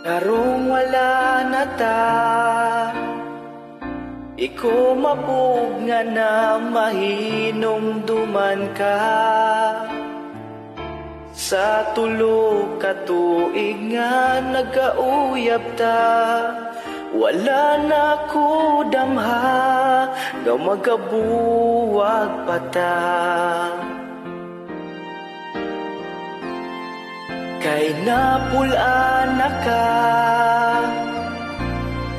Karong wala na ta, iko mapug nga na mahinumduman ka. Sa tulo ka tuig nga nagauyab ta, wala na ko damha nga magabuwag pa ta. Kay napulaan na ka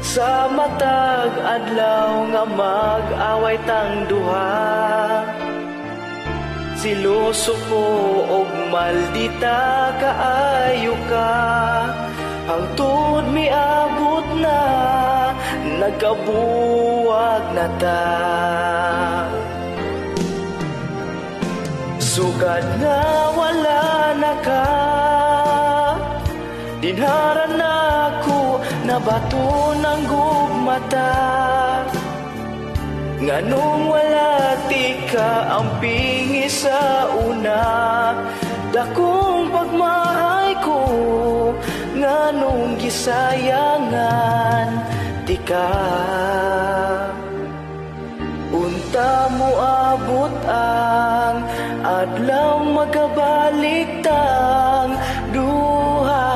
sa matag adlaw nga mag-away tang duha. Siloso ko og maldita kaayo ka, hangtod miabot na nagabuwag na ta. Sugad nga wala na ka, dinharan na ako na bato ng gugmata. Nganong wala ti ka ang pingi sa una, dakong pagmahay ko nganong gisayangan ti ka. Unta mo abot ang adlaw magabalik tang duha.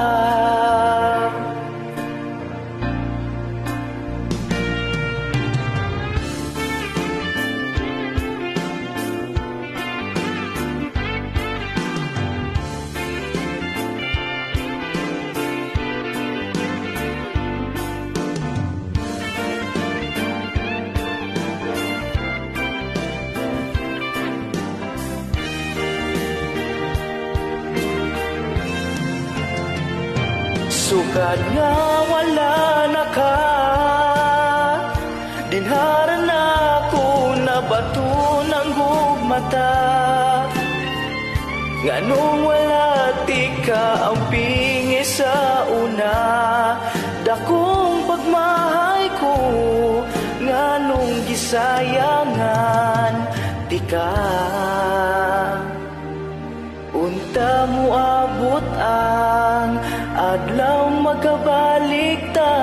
Sugad nga wala na ka, dinharan na ako na bato ng gugmata. Nganong wala ti ka ang pingi sa una, dakong pagmahay ko nganong gisayangan ti ka. Unta mo abot ang adlaw magabalik ta.